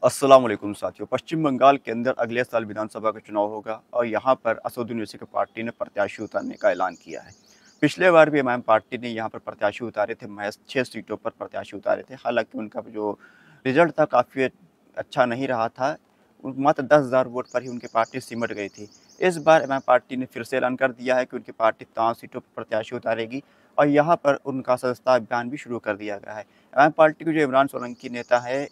अस्सलाम वालेकुम साथियों। पश्चिम बंगाल के अंदर अगले साल विधानसभा का चुनाव होगा और यहाँ पर असदुद्दीन ओवैसी की पार्टी ने प्रत्याशी उतारने का ऐलान किया है। पिछले बार भी एमआईएम पार्टी ने यहाँ पर प्रत्याशी उतारे थे, महज़ 6 सीटों पर प्रत्याशी उतारे थे। हालाँकि उनका जो रिज़ल्ट था काफ़ी अच्छा नहीं रहा था। मात्र 10,000 वोट पर ही उनकी पार्टी सिमट गई थी। इस बार एमआईएम पार्टी ने फिर से ऐलान कर दिया है कि उनकी पार्टी तमाम सीटों पर प्रत्याशी उतारेगी और यहाँ पर उनका सदस्यता अभियान भी शुरू कर दिया गया है। एमआईएम पार्टी के जो इमरान सोलंकी नेता है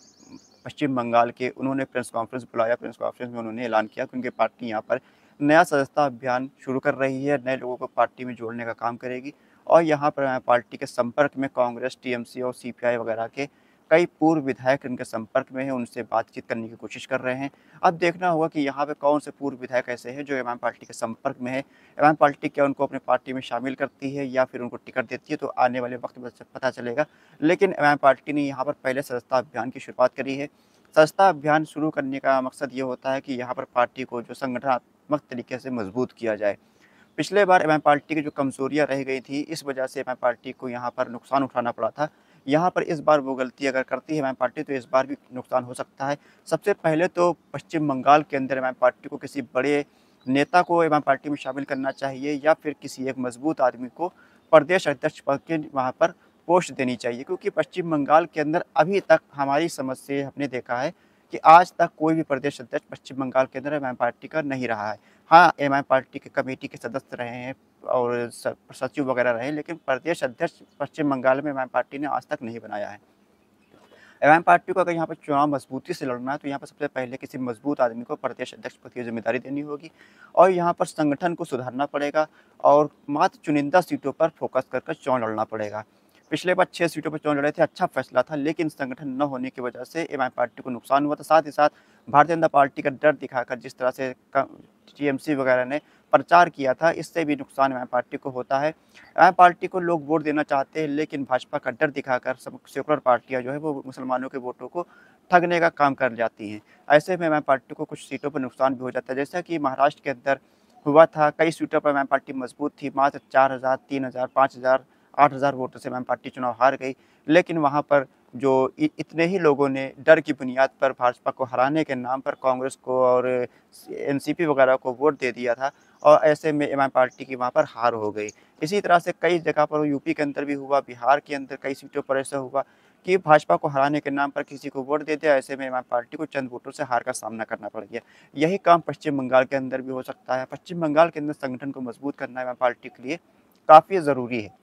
पश्चिम बंगाल के, उन्होंने प्रेस कॉन्फ्रेंस बुलाया। प्रेस कॉन्फ्रेंस में उन्होंने ऐलान किया कि उनकी पार्टी यहाँ पर नया सदस्यता अभियान शुरू कर रही है, नए लोगों को पार्टी में जोड़ने का काम करेगी और यहाँ पर पार्टी के संपर्क में कांग्रेस, टीएमसी और सीपीआई वगैरह के कई पूर्व विधायक उनके संपर्क में हैं, उनसे बातचीत करने की कोशिश कर रहे हैं। अब देखना होगा कि यहाँ पे कौन से पूर्व विधायक ऐसे हैं जो एमआईएम पार्टी के संपर्क में है। एमआईएम पार्टी क्या उनको अपनी पार्टी में शामिल करती है या फिर उनको टिकट देती है, तो आने वाले वक्त में पता चलेगा। लेकिन एमआईएम पार्टी ने यहाँ पर पहले सदस्यता अभियान की शुरुआत करी है। सदस्यता अभियान शुरू करने का मकसद ये होता है कि यहाँ पर पार्टी को जो संगठनात्मक तरीके से मजबूत किया जाए। पिछले बार एमआईएम पार्टी की जो कमजोरियाँ रह गई थी, इस वजह से एमआईएम पार्टी को यहाँ पर नुकसान उठाना पड़ा था। यहाँ पर इस बार वो गलती अगर करती है एमआईएम पार्टी, तो इस बार भी नुकसान हो सकता है। सबसे पहले तो पश्चिम बंगाल के अंदर एमआईएम पार्टी को किसी बड़े नेता को एमआईएम पार्टी में शामिल करना चाहिए या फिर किसी एक मजबूत आदमी को प्रदेश अध्यक्ष पद के वहाँ पर पोस्ट देनी चाहिए, क्योंकि पश्चिम बंगाल के अंदर अभी तक हमारी समझ से हमने देखा है कि आज तक कोई भी प्रदेश अध्यक्ष पश्चिम बंगाल के अंदर एमआईएम पार्टी का नहीं रहा है। हाँ, एमआईएम पार्टी के कमेटी के सदस्य रहे हैं और सचिव वगैरह रहे, लेकिन प्रदेश अध्यक्ष पश्चिम बंगाल में एमआईएम पार्टी ने आज तक नहीं बनाया है। एमआईएम पार्टी को अगर यहाँ पर चुनाव मजबूती से लड़ना है, तो यहाँ पर सबसे पहले किसी मजबूत आदमी को प्रदेश अध्यक्ष पद की जिम्मेदारी देनी होगी और यहाँ पर संगठन को सुधारना पड़ेगा और मात्र चुनिंदा सीटों पर फोकस कर चुनाव लड़ना पड़ेगा। पिछले बार 6 सीटों पर चुनाव लड़े थे, अच्छा फैसला था, लेकिन संगठन न होने की वजह से एमआईएम पार्टी को नुकसान हुआ था। साथ ही साथ भारतीय जनता पार्टी का डर दिखाकर जिस तरह से टीएमसी वगैरह ने प्रचार किया था, इससे भी नुकसान एमआईएम पार्टी को होता है। एमआईएम पार्टी को लोग वोट देना चाहते हैं, लेकिन भाजपा का डर दिखाकर सब सेकुलर पार्टियाँ जो है वो मुसलमानों के वोटों को ठगने का काम कर जाती हैं। ऐसे में एमआईएम पार्टी को कुछ सीटों पर नुकसान भी हो जाता है, जैसा कि महाराष्ट्र के अंदर हुआ था। कई सीटों पर एमआईएम पार्टी मजबूत थी, मात्र 4,000, 3,000, 5,000, 8,000 वोटों से एमआईएम पार्टी चुनाव हार गई। लेकिन वहाँ पर जो इतने ही लोगों ने डर की बुनियाद पर भाजपा को हराने के नाम पर कांग्रेस को और एनसीपी वगैरह को वोट दे दिया था और ऐसे में एमआईएम पार्टी की वहाँ पर हार हो गई। इसी तरह से कई जगह पर यूपी के अंदर भी हुआ, बिहार के अंदर कई सीटों पर ऐसा हुआ कि भाजपा को हराने के नाम पर किसी को वोट दे दिया। ऐसे में एमआईएम पार्टी को चंद वोटों से हार का सामना करना पड़ गया। यही काम पश्चिम बंगाल के अंदर भी हो सकता है। पश्चिम बंगाल के अंदर संगठन को मजबूत करना एमआईएम पार्टी के लिए काफ़ी ज़रूरी है।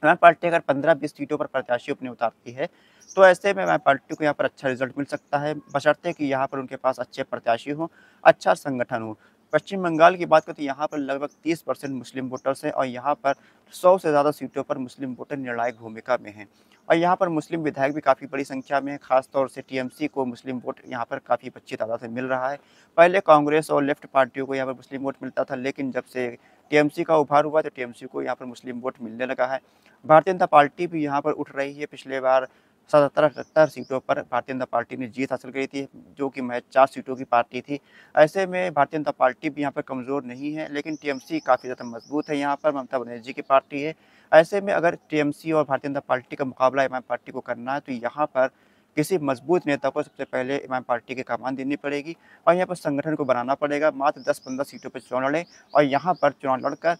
एमआईएम पार्टी अगर 15-20 सीटों पर प्रत्याशी अपने उतारती है, तो ऐसे में एमआईएम पार्टी को यहाँ पर अच्छा रिज़ल्ट मिल सकता है, बशर्ते कि यहाँ पर उनके पास अच्छे प्रत्याशी हों, अच्छा संगठन हो। पश्चिम बंगाल की बात करें तो यहाँ पर लगभग 30% मुस्लिम वोटर्स हैं और यहाँ पर 100 से ज़्यादा सीटों पर मुस्लिम वोटर निर्णायक भूमिका में हैं और यहाँ पर मुस्लिम विधायक भी काफ़ी बड़ी संख्या में हैं। खास तौर से टीएमसी को मुस्लिम वोट यहाँ पर काफ़ी अच्छी तादाद से मिल रहा है। पहले कांग्रेस और लेफ्ट पार्टियों को यहाँ पर मुस्लिम वोट मिलता था, लेकिन जब से टीएमसी का उभार हुआ तो टीएमसी को यहाँ पर मुस्लिम वोट मिलने लगा है। भारतीय जनता पार्टी भी यहाँ पर उठ रही है। पिछले बार 77-78 सीटों पर भारतीय जनता पार्टी ने जीत हासिल करी थी, जो कि महज 4 सीटों की पार्टी थी। ऐसे में भारतीय जनता पार्टी भी यहाँ पर कमज़ोर नहीं है, लेकिन टीएमसी काफ़ी ज़्यादा मजबूत है। यहाँ पर ममता बनर्जी की पार्टी है। ऐसे में अगर टीएमसी और भारतीय जनता पार्टी का मुकाबला एमआईएम पार्टी को करना है, तो यहाँ पर किसी मजबूत नेता को सबसे पहले एमआईएम पार्टी की कमान देनी पड़ेगी और यहाँ पर संगठन को बनाना पड़ेगा। मात्र 10-15 सीटों पर चुनाव लड़ें और यहाँ पर चुनाव लड़कर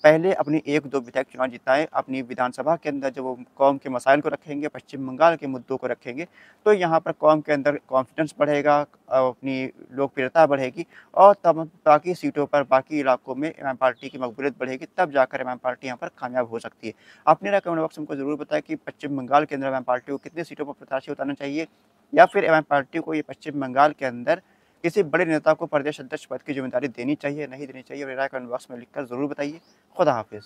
पहले अपनी 1-2 विधायक चुनाव जिताएँ। अपनी विधानसभा के अंदर जब वो कौम के मसाइल को रखेंगे, पश्चिम बंगाल के मुद्दों को रखेंगे, तो यहाँ पर कौम के अंदर कॉन्फिडेंस बढ़ेगा, अपनी लोकप्रियता बढ़ेगी और तब बाकी सीटों पर, बाकी इलाकों में एमआईएम पार्टी की मकबूलियत बढ़ेगी, तब जाकर एमआईएम पार्टी यहाँ पर कामयाब हो सकती है। अपनी राय कमेंट बॉक्स में हमको ज़रूर बताएँ कि पश्चिम बंगाल के अंदर एमआईएम पार्टी को कितनी सीटों पर प्रत्याशी उतारना चाहिए या फिर एमआईएम पार्टी को ये पश्चिम बंगाल के अंदर किसी बड़े नेता को प्रदेश अध्यक्ष पद की ज़िम्मेदारी देनी चाहिए, नहीं देनी चाहिए? अपनी राय कमेंट बॉक्स में लिखकर ज़रूर बताइए। खुदा हाफ़िज़।